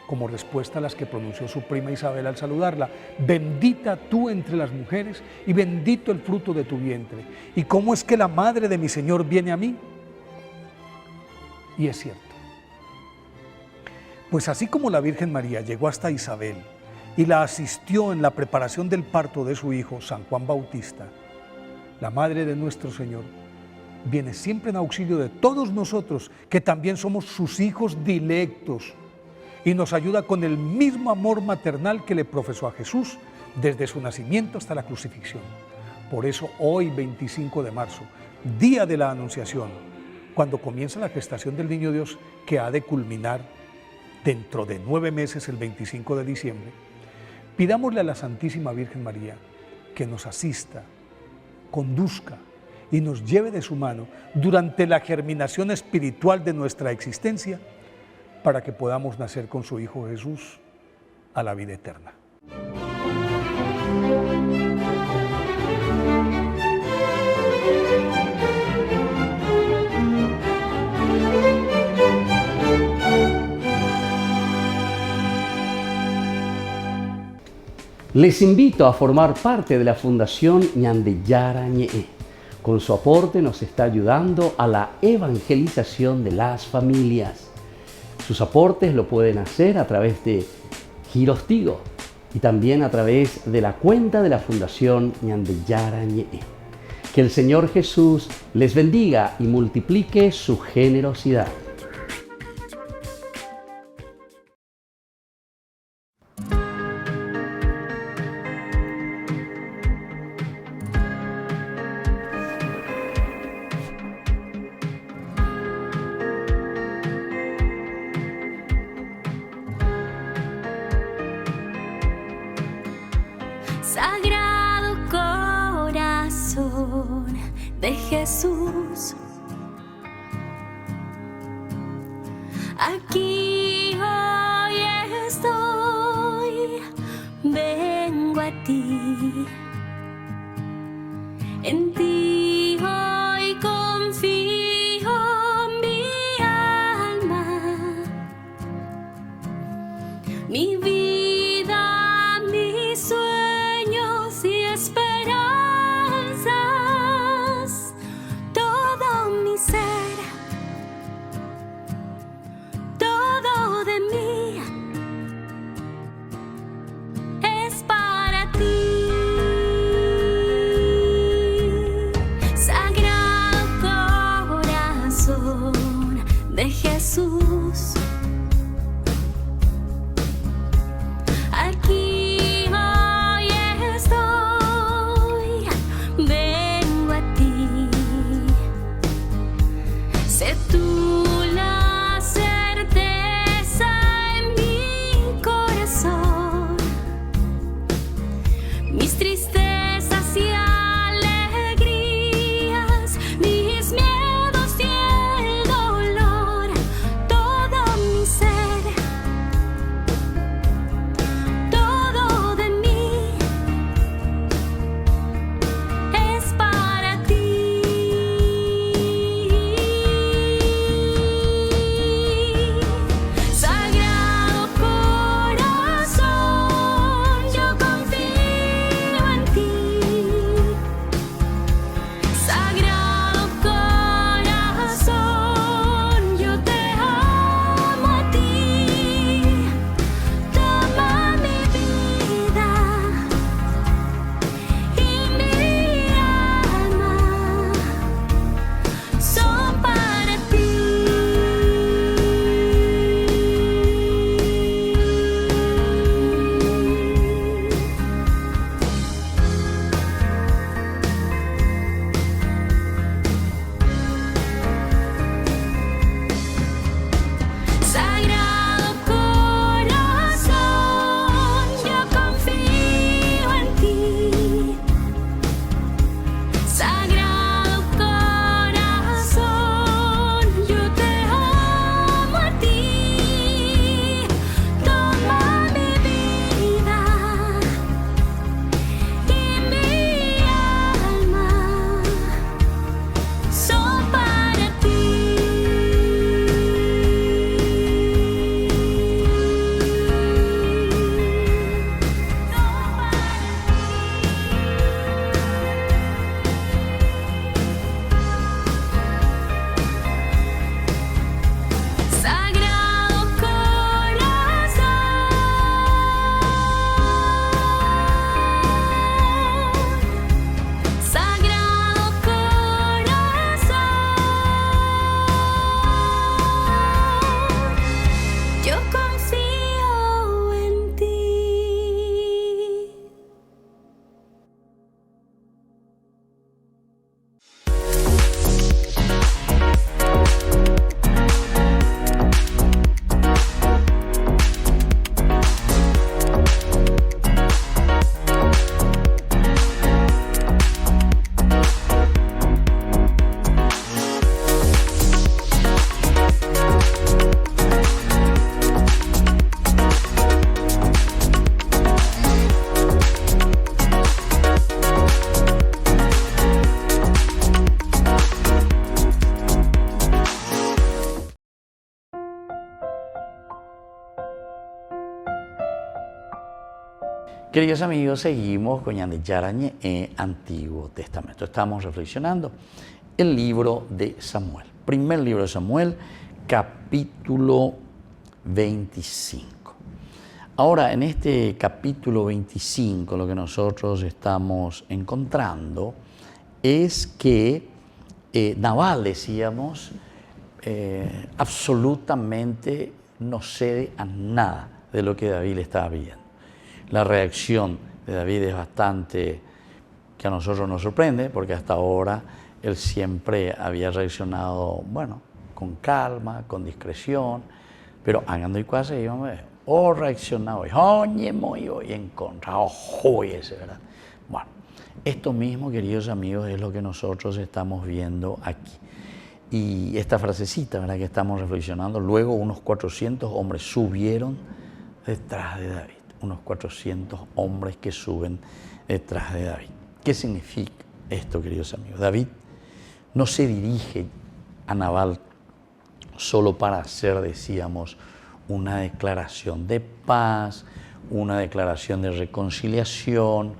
S8: como respuesta a las que pronunció su prima Isabel al saludarla, bendita tú entre las mujeres y bendito el fruto de tu vientre. ¿Y cómo es que la madre de mi Señor viene a mí? Y es cierto. Pues así como la Virgen María llegó hasta Isabel y la asistió en la preparación del parto de su hijo, San Juan Bautista, la madre de nuestro Señor viene siempre en auxilio de todos nosotros, que también somos sus hijos dilectos, y nos ayuda con el mismo amor maternal que le profesó a Jesús desde su nacimiento hasta la crucifixión. Por eso hoy, 25 de marzo, día de la Anunciación, cuando comienza la gestación del Niño Dios, que ha de culminar dentro de 9 meses, el 25 de diciembre, pidámosle a la Santísima Virgen María que nos asista, conduzca y nos lleve de su mano durante la germinación espiritual de nuestra existencia para que podamos nacer con su Hijo Jesús a la vida eterna.
S4: Les invito a formar parte de la Fundación Ñandeyara Ñe'e. Con su aporte nos está ayudando a la evangelización de las familias. Sus aportes lo pueden hacer a través de Giros Tigo y también a través de la cuenta de la Fundación Ñandeyara Ñe'e. Que el Señor Jesús les bendiga y multiplique su generosidad.
S3: Sagrado corazón de Jesús, aquí hoy estoy, vengo a ti, en ti hoy confío mi alma, mi vida, mi sueños y esperanzas, todo mi ser, todo de mí es para ti. Sagrado corazón de Jesús,
S1: Queridos amigos, seguimos con Ñandeyara Ñe'e, Antiguo Testamento. Estamos reflexionando el libro de Samuel. Primer libro de Samuel, capítulo 25. Ahora, en este capítulo 25, lo que nosotros estamos encontrando es que Nabal, decíamos, absolutamente no cede a nada de lo que David le estaba pidiendo. La reacción de David es bastante que a nosotros nos sorprende, porque hasta ahora él siempre había reaccionado, bueno, con calma, con discreción, pero andando y cosas, o reaccionado, y en contra, ese, ¿verdad? Bueno, esto mismo, queridos amigos, es lo que nosotros estamos viendo aquí. Y esta frasecita, ¿verdad?, que estamos reflexionando, luego unos 400 hombres subieron detrás de David. Unos 400 hombres que suben detrás de David. ¿Qué significa esto, queridos amigos? David no se dirige a Nabal solo para hacer, decíamos, una declaración de paz, una declaración de reconciliación,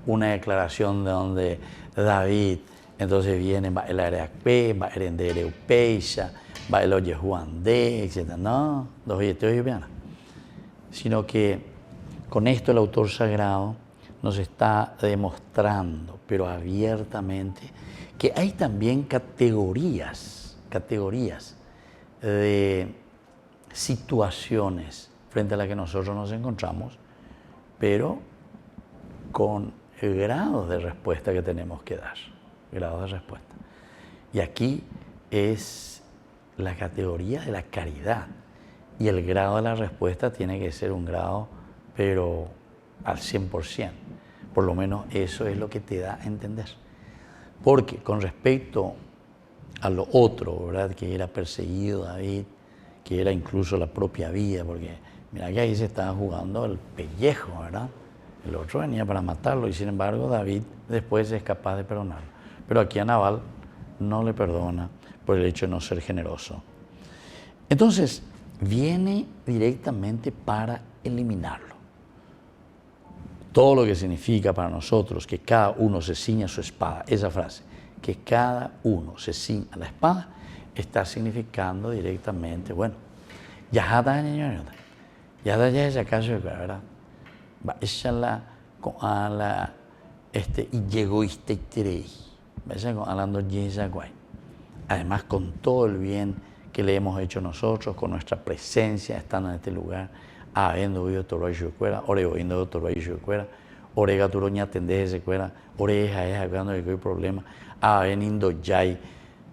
S1: una declaración de donde David entonces viene, va el Areacpe, va el Endereupeisha, va el Oye Juan de, etc. No, sino que con esto el autor sagrado nos está demostrando, pero abiertamente, que hay también categorías de situaciones frente a las que nosotros nos encontramos, pero con grados de respuesta que tenemos que dar, grados de respuesta. Y aquí es la categoría de la caridad, y el grado de la respuesta tiene que ser un grado, pero al 100%. Por lo menos eso es lo que te da a entender. Porque con respecto a lo otro, ¿verdad?, que era perseguido David, que era incluso la propia vida, porque mira que ahí se estaba jugando el pellejo, ¿verdad? El otro venía para matarlo y sin embargo David después es capaz de perdonarlo. Pero aquí a Nabal no le perdona por el hecho de no ser generoso. Entonces viene directamente para eliminarlo. Todo lo que significa para nosotros que cada uno se ciña a su espada, esa frase, que cada uno se ciña a la espada, está significando directamente, bueno, ya esa casa, ¿verdad? Va esa la con la y llegó este tirei, hablando yesa guay. Además, con todo el bien que le hemos hecho nosotros, con nuestra presencia estando en este lugar, habiendo oído todo eso cuera, ore oído todo eso cuera, orega tu roña tendés ese cuera, oreja es cuando hay problema, veniendo yay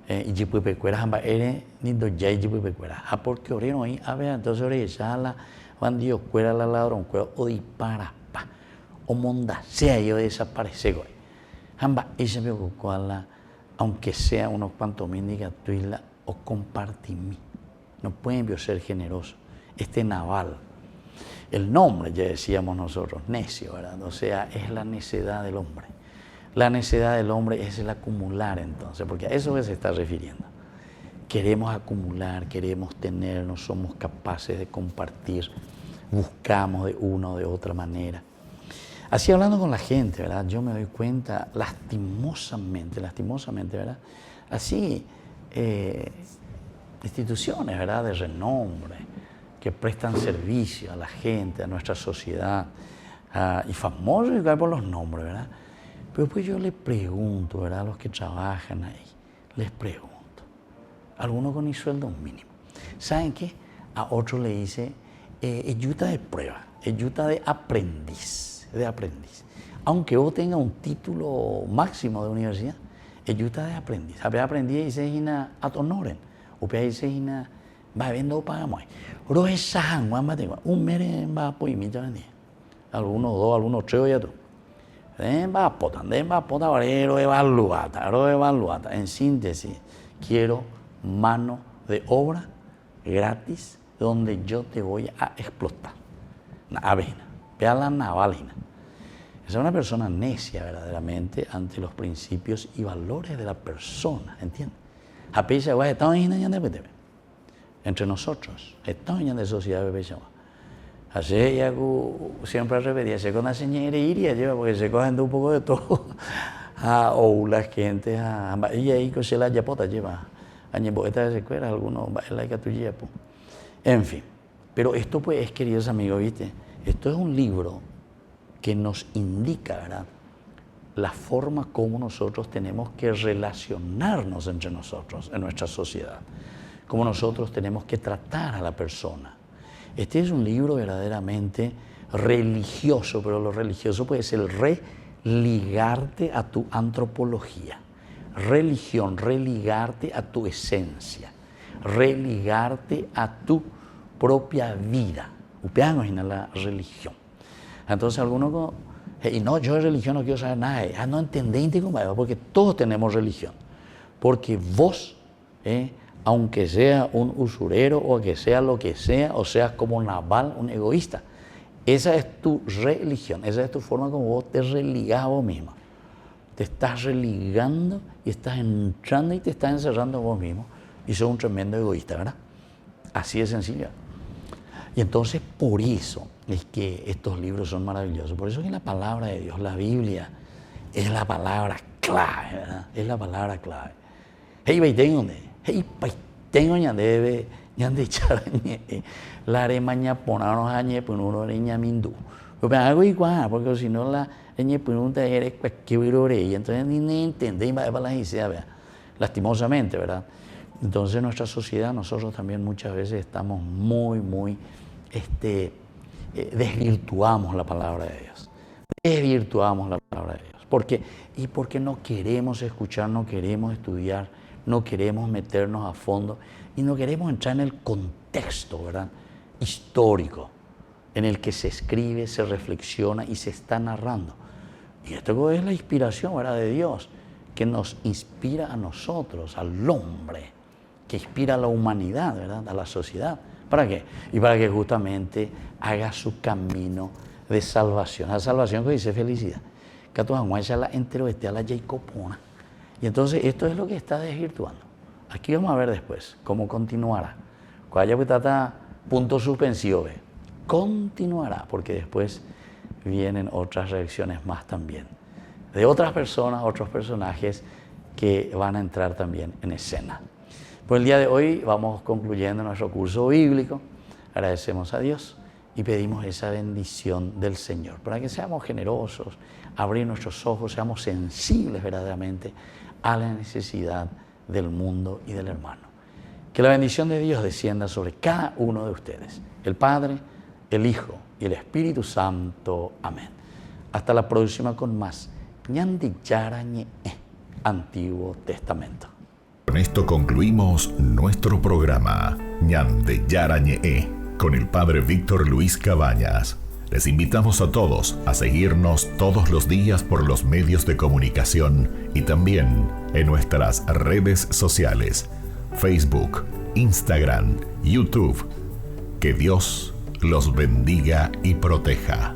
S1: y jipupe cuera, hamba ere nindo yay jipupe cuera, porque ore no hay, entonces ore ya la bandido cuera la ladrón cuera o dispara pa o monda sea yo desaparece güey, hamba ella me cuala, aunque sea unos cuantos mendigas tuila o compartimí, no pueden ser generosos. Este Nabal, el nombre, ya decíamos nosotros, necio, ¿verdad? O sea, es la necedad del hombre. La necedad del hombre es el acumular, entonces, porque a eso se está refiriendo. Queremos acumular, queremos tener, no somos capaces de compartir, buscamos de una o de otra manera. Así hablando con la gente, ¿verdad? Yo me doy cuenta lastimosamente, ¿verdad? Así, instituciones, ¿verdad?, de renombre, que prestan servicio a la gente, a nuestra sociedad, y famosos igual por los nombres, ¿verdad? Pero pues yo les pregunto, ¿verdad?, a los que trabajan ahí, les pregunto, algunos con el sueldo mínimo, ¿saben qué? A otro le dice, ayuda de prueba, ayuda de aprendiz, aunque vos tengas un título máximo de universidad, ayuda de aprendiz, a ver aprendiz y se hina ad honorem, o pe se hina va viendo pagamos. Pero esa angua más tengo un mere va por mi vendía. Algunos dos, algunos tres ya tú. Va pota valero evaluata. En síntesis, quiero mano de obra gratis donde yo te voy a explotar. Avena, vea la navalina. Es una persona necia verdaderamente ante los principios y valores de la persona, ¿entiendes? A pesar de entre nosotros, estamos en la sociedad de Pechawa. Así ya siempre repetía, se con la señora iría lleva porque se cogen de un poco de todo. O la gente, y ahí que se la yapota lleva. Añepoeta de secuela, algunos bailan que tu yepo. En fin, pero esto pues, queridos amigos, ¿viste? Esto es un libro que nos indica, ¿verdad?, la forma como nosotros tenemos que relacionarnos entre nosotros, en nuestra sociedad, cómo nosotros tenemos que tratar a la persona. Este es un libro verdaderamente religioso, pero lo religioso puede ser religarte a tu antropología. Religión, religarte a tu esencia, religarte a tu propia vida. Upeamos en la religión. Entonces algunos y no, yo de religión no quiero saber nada. No entendéis cómo es, porque todos tenemos religión. Porque vos, aunque sea un usurero o que sea lo que sea, o seas como Nabal, un egoísta, esa es tu religión, esa es tu forma como vos te religás a vos mismo. Te estás religando y estás entrando y te estás encerrando a vos mismo y sos un tremendo egoísta, ¿verdad? Así de sencillo. Y entonces por eso es que estos libros son maravillosos. Por eso es que la palabra de Dios, la Biblia, es la palabra clave, ¿verdad? Es la palabra clave. Hey, tengo ña debe ñande charañe la aremaña ponaron añe pununo reña mindu. Pero algo igual, porque si no la reña pununta eres que virore y entonces ni entendéis más para la idea, ¿verdad? Lastimosamente, ¿verdad? Entonces en nuestra sociedad nosotros también muchas veces estamos muy desvirtuamos la palabra de Dios. Desvirtuamos la palabra de Dios. ¿Por qué? Y porque no queremos escuchar, no queremos estudiar, no queremos meternos a fondo y no queremos entrar en el contexto, ¿verdad?, histórico en el que se escribe, se reflexiona y se está narrando. Y esto es la inspiración, ¿verdad?, de Dios, que nos inspira a nosotros, al hombre, que inspira a la humanidad, ¿verdad?, a la sociedad. ¿Para qué? Y para que justamente haga su camino de salvación. La salvación que dice felicidad. Que tu anguaya la entero esté a la Jacopona. Y entonces esto es lo que está desvirtuando. Aquí vamos a ver después cómo continuará. Cuando haya punto suspensivo, continuará, porque después vienen otras reacciones más también. De otras personas, otros personajes que van a entrar también en escena. Por el día de hoy vamos concluyendo nuestro curso bíblico. Agradecemos a Dios y pedimos esa bendición del Señor para que seamos generosos, abrir nuestros ojos, seamos sensibles verdaderamente a la necesidad del mundo y del hermano. Que la bendición de Dios descienda sobre cada uno de ustedes, el Padre, el Hijo y el Espíritu Santo. Amén. Hasta la próxima con más Ñandi Yara Ñe, Antiguo Testamento.
S5: Con esto concluimos nuestro programa Ñande Yara Ñe con el Padre Víctor Luis Cabañas. Les invitamos a todos a seguirnos todos los días por los medios de comunicación y también en nuestras redes sociales, Facebook, Instagram, YouTube. Que Dios los bendiga y proteja.